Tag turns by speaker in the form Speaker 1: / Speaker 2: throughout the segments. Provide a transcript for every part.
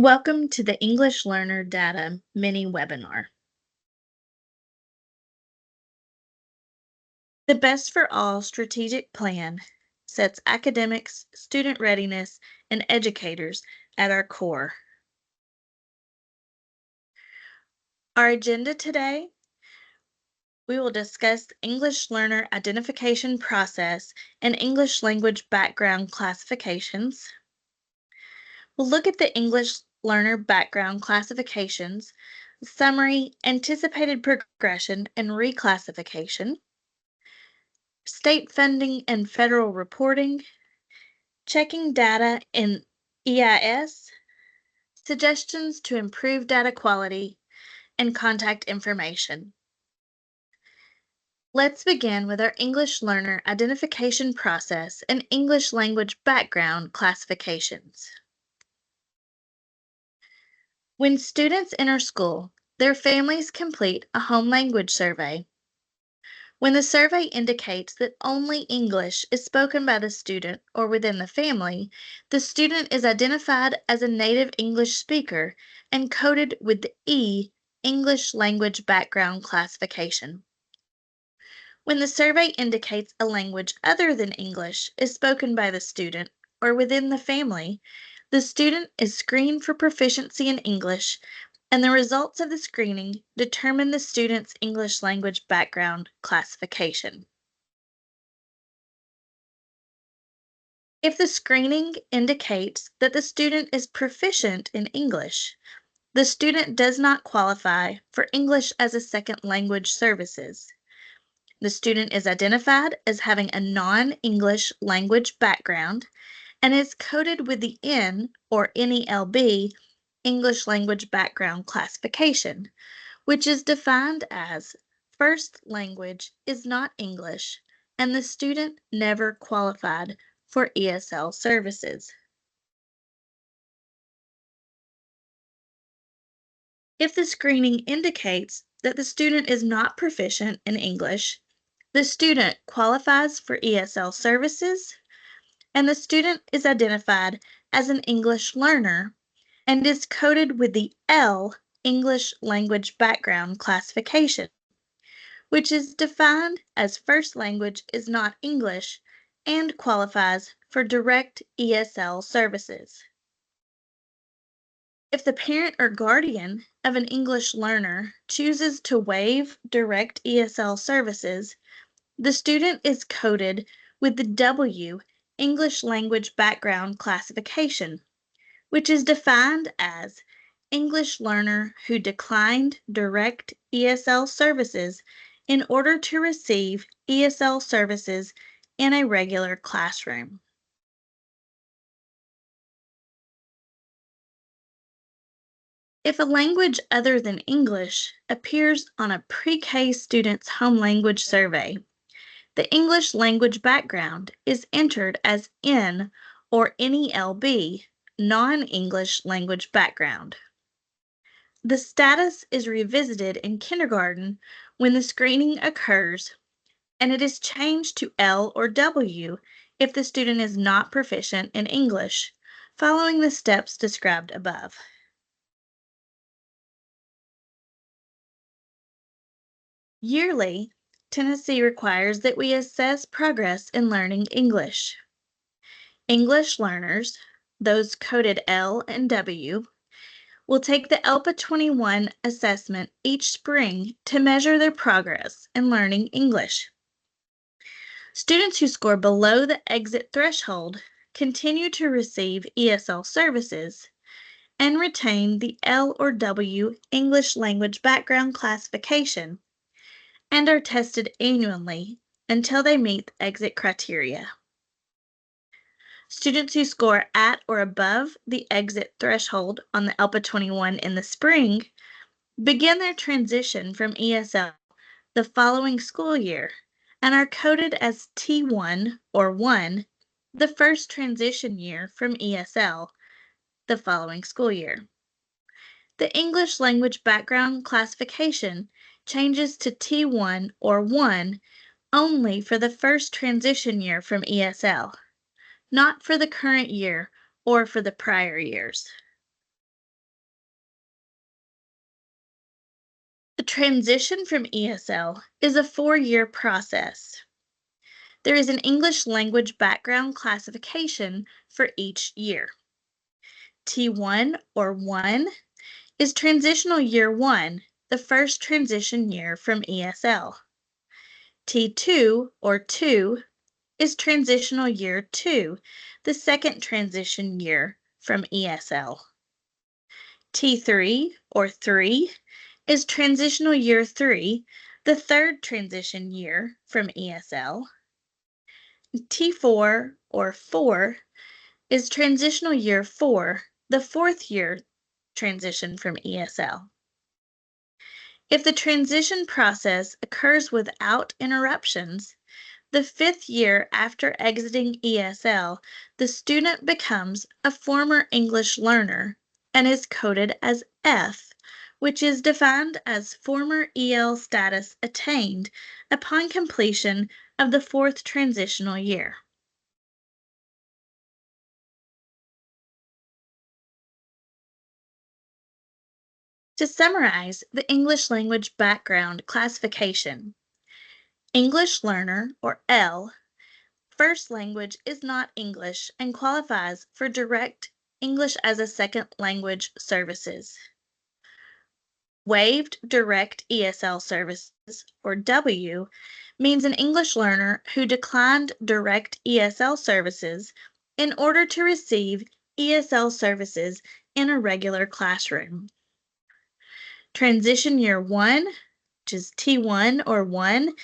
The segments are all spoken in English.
Speaker 1: Welcome to the English Learner Data mini webinar. The Best for All strategic plan sets academics, student readiness, and educators at our core. Our agenda today, we will discuss the English learner identification process and English language background classifications. We'll look at the English learner background classifications, summary, anticipated progression, and reclassification, state funding and federal reporting, checking data in EIS, suggestions to improve data quality, and contact information. Let's begin with our English learner identification process and English language background classifications. When students enter school, their families complete a home language survey. When the survey indicates that only English is spoken by the student or within the student is identified as a native English speaker and coded with the E English Language Background Classification. When the survey indicates a language other than English is spoken by the student or within the student is screened for proficiency in English, and the results of the screening determine the student's English language background classification. If the screening indicates that the student is proficient in English, the student does not qualify for English as a second language services. The student is identified as having a non-English language background and is coded with the N or NELB English language background classification, which is defined as first language is not English and the student never qualified for ESL services. If the screening indicates that the student is not proficient in English, the student qualifies for ESL services, and the student is identified as an English learner and is coded with the L English language background classification, which is defined as first language is not English and qualifies for direct ESL services. If the parent or guardian of an English learner chooses to waive direct ESL services, the student is coded with the W English language background classification, which is defined as English learner who declined direct ESL services in order to receive ESL services in a regular classroom. If a language other than English appears on a pre-K student's home language survey, the English language background is entered as N or NELB, non-English language background. The status is revisited in kindergarten when the screening occurs, and it is changed to L or W if the student is not proficient in English, following the steps described above. Yearly, Tennessee requires that we assess progress in learning English. English learners, those coded L and W, will take the ELPA 21 assessment each spring to measure their progress in learning English. Students who score below the exit threshold continue to receive ESL services and retain the L or W English language background classification and are tested annually until they meet the exit criteria. Students who score at or above the exit threshold on the ELPA 21 in the spring begin their transition from ESL the following school year and are coded as T1 or 1 the first transition year from ESL the following school year. The English language background classification changes to T1 or 1 only for the first transition year from ESL, not for the current year or for the prior years. The transition from ESL is a 4-year process. There is an English language background classification for each year. T1 or 1 is transitional year 1, the first transition year from ESL. T2 or 2 is transitional year 2, the second transition year from ESL. T3 or 3 is transitional year 3, the third transition year from ESL. T4 or 4 is transitional year 4, the fourth year transition from ESL. If the transition process occurs without interruptions, the 5th year after exiting ESL, the student becomes a former English learner and is coded as F, which is defined as former EL status attained upon completion of the 4th transitional year. To summarize the English language background classification, English learner, or L, first language is not English and qualifies for direct English as a second language services. Waived direct ESL services, or W, means an English learner who declined direct ESL services in order to receive ESL services in a regular classroom. Transition year 1, which is T1 or 1,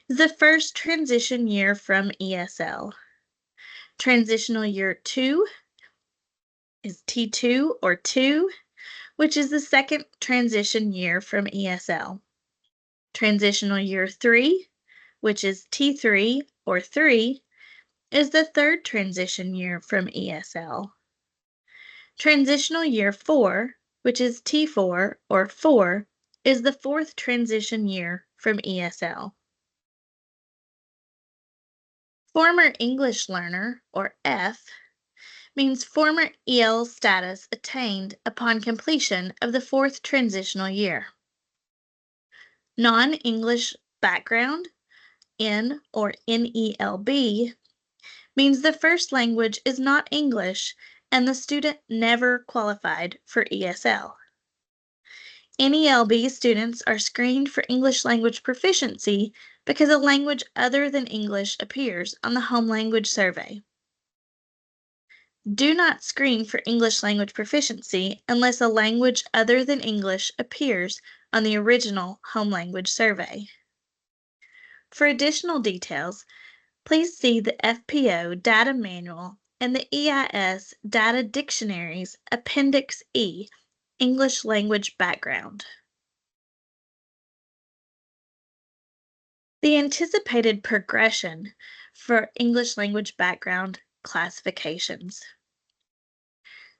Speaker 1: is the first transition year from ESL. Transitional year 2 is T2 or 2, which is the second transition year from ESL. Transitional year 3, which is T3 or 3, is the third transition year from ESL. Transitional year 4, which is T4 or 4, is the fourth transition year from ESL. Former English learner, or F, means former EL status attained upon completion of the fourth transitional year. Non-English background, N or NELB, means the first language is not English and the student never qualified for ESL. NELB students are screened for English language proficiency because a language other than English appears on the home language survey. Do not screen for English language proficiency unless a language other than English appears on the original home language survey. For additional details, please see the FPO Data Manual and the EIS Data Dictionaries Appendix E, English Language Background. The anticipated progression for English language background classifications.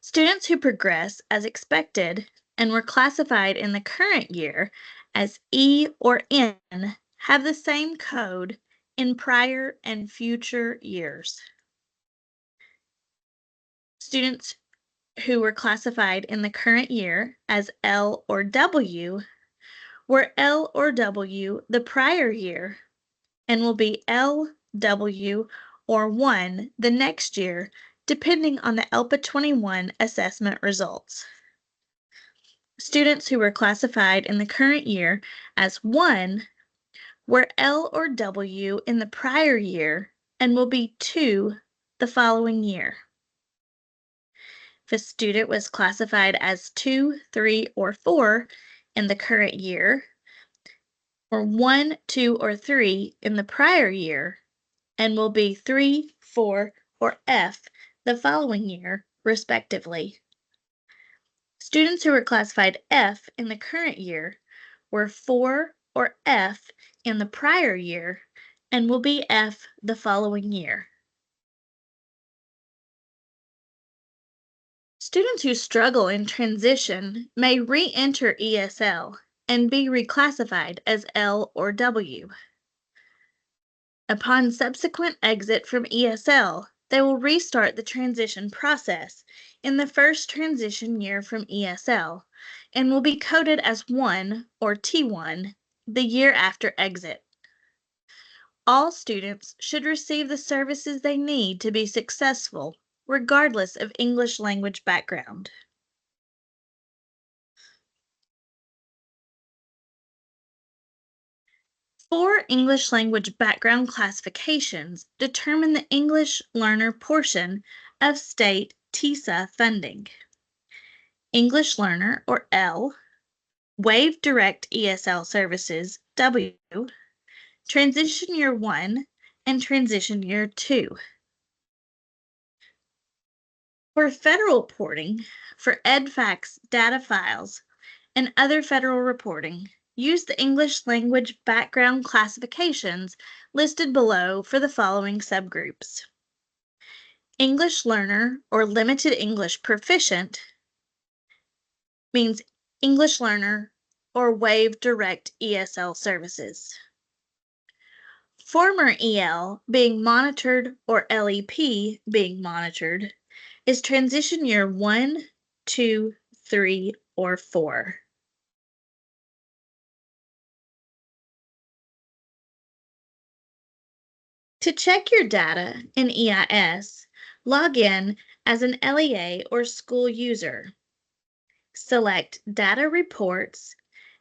Speaker 1: Students who progress as expected and were classified in the current year as E or N have the same code in prior and future years. Students who were classified in the current year as L or W were L or W the prior year and will be L, W, or 1 the next year, depending on the ELPA 21 assessment results. Students who were classified in the current year as 1 were L or W in the prior year and will be 2 the following year. If a student was classified as 2, 3, or 4 in the current year, or 1, 2, or 3 in the prior year, and will be 3, 4, or F the following year, respectively. Students who were classified F in the current year were 4 or F in the prior year and will be F the following year. Students who struggle in transition may re-enter ESL and be reclassified as L or W. Upon subsequent exit from ESL, they will restart the transition process in the first transition year from ESL, and will be coded as 1 or T1 the year after exit. All students should receive the services they need to be successful, regardless of English language background. Four English language background classifications determine the English learner portion of state TISA funding. English learner, or L, Wave Direct ESL services, W, Transition Year 1, and Transition Year 2. For federal reporting, for EDFACS data files, and other federal reporting, use the English language background classifications listed below for the following subgroups. English learner or limited English proficient means English learner or Wave Direct ESL services. Former EL being monitored or LEP being monitored is transition year 1, 2, 3, or 4. To check your data in EIS, log in as an LEA or school user. Select Data Reports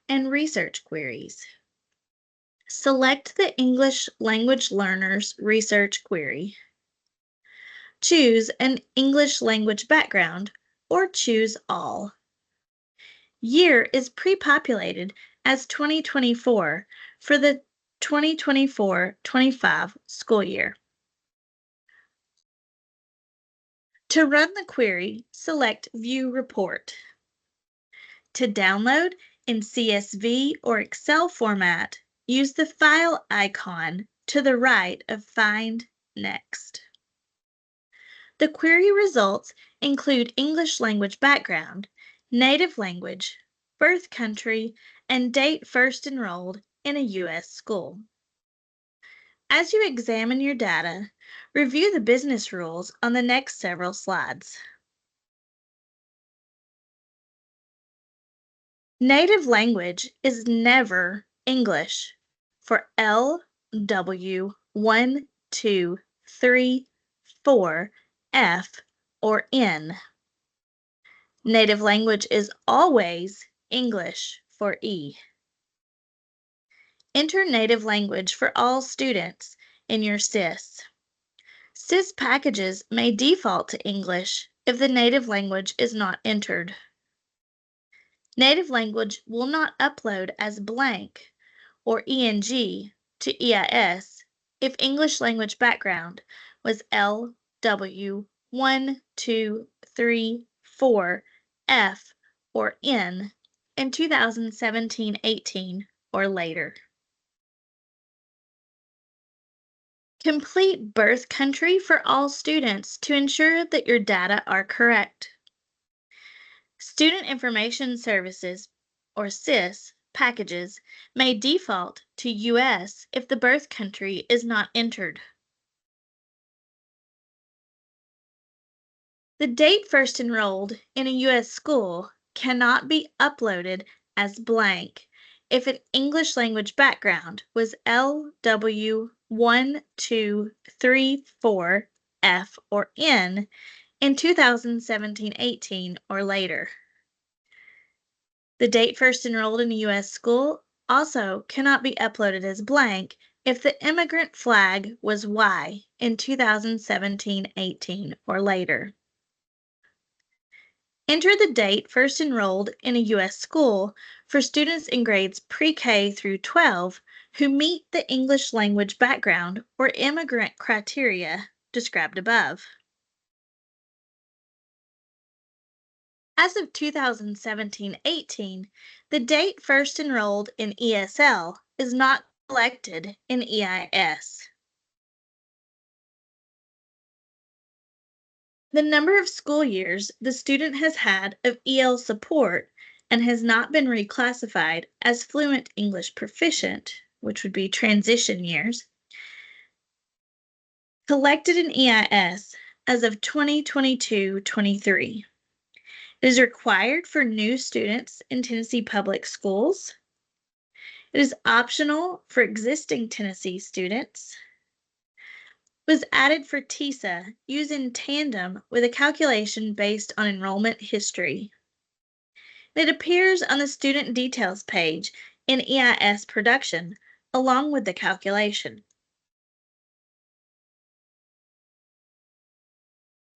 Speaker 1: and Research Queries. Select the English Language Learners Research Query. Choose an English language background or choose all. Year is pre-populated as 2024 for the 2024-25 school year. To run the query, select View Report. To download in CSV or Excel format, use the file icon to the right of Find Next. The query results include English language background, native language, birth country, and date first enrolled in a U.S. school. As you examine your data, review the business rules on the next several slides. Native language is never English for L, W, 1, 2, 3, 4, F, or N. Native language is always English for E. Enter native language for all students in your SIS. SIS packages may default to English if the native language is not entered. Native language will not upload as blank or ENG to EIS if English language background was L, W, 1, 2, 3, 4, F, or N in 2017-18 or later. Complete birth country for all students to ensure that your data are correct. Student Information Services, or SIS, packages may default to U.S. if the birth country is not entered. The date first enrolled in a U.S. school cannot be uploaded as blank if an English language background was L, W, 1, 2, 3, 4, F, or N in 2017-18 or later. The date first enrolled in a U.S. school also cannot be uploaded as blank if the immigrant flag was Y in 2017-18 or later. Enter the date first enrolled in a U.S. school for students in grades pre-K through 12 who meet the English language background or immigrant criteria described above. As of 2017-18, the date first enrolled in ESL is not collected in EIS. The number of school years the student has had of EL support and has not been reclassified as fluent English proficient, which would be transition years, collected in EIS as of 2022-23. It is required for new students in Tennessee public schools. It is optional for existing Tennessee students. It was added for TISA, used in tandem with a calculation based on enrollment history. It appears on the student details page in EIS production, along with the calculation.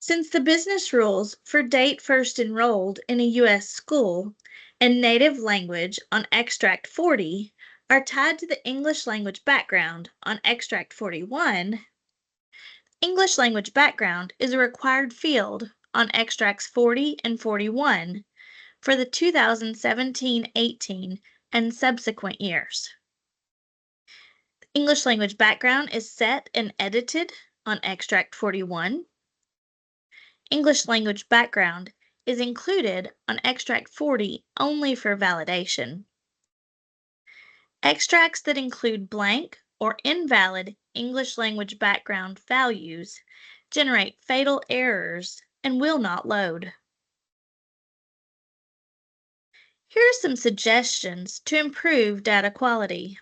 Speaker 1: Since the business rules for date first enrolled in a U.S. school and native language on Extract 40 are tied to the English language background on Extract 41, English language background is a required field on Extracts 40 and 41 for the 2017-18 and subsequent years. The English language background is set and edited on Extract 41. English language background is included on Extract 40 only for validation. Extracts that include blank or invalid English language background values generate fatal errors and will not load. Here are some suggestions to improve data quality.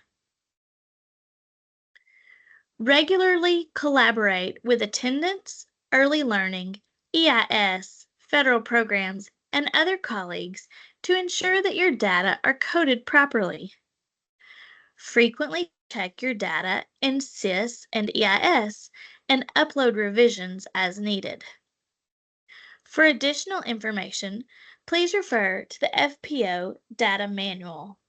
Speaker 1: Regularly collaborate with attendance, early learning, EIS, federal programs, and other colleagues to ensure that your data are coded properly. Frequently check your data in SIS and EIS and upload revisions as needed. For additional information, please refer to the FPO Data Manual.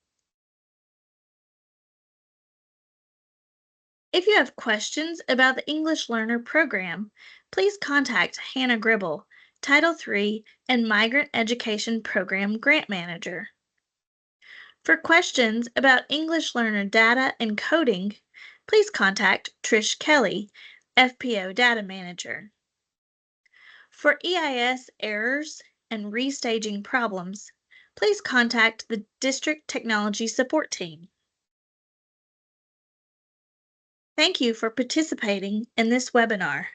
Speaker 1: If you have questions about the English Learner Program, please contact Hannah Gribble, Title III and Migrant Education Program Grant Manager. For questions about English Learner data and coding, please contact Trish Kelly, FPO Data Manager. For EIS errors and restaging problems, please contact the District Technology Support Team. Thank you for participating in this webinar.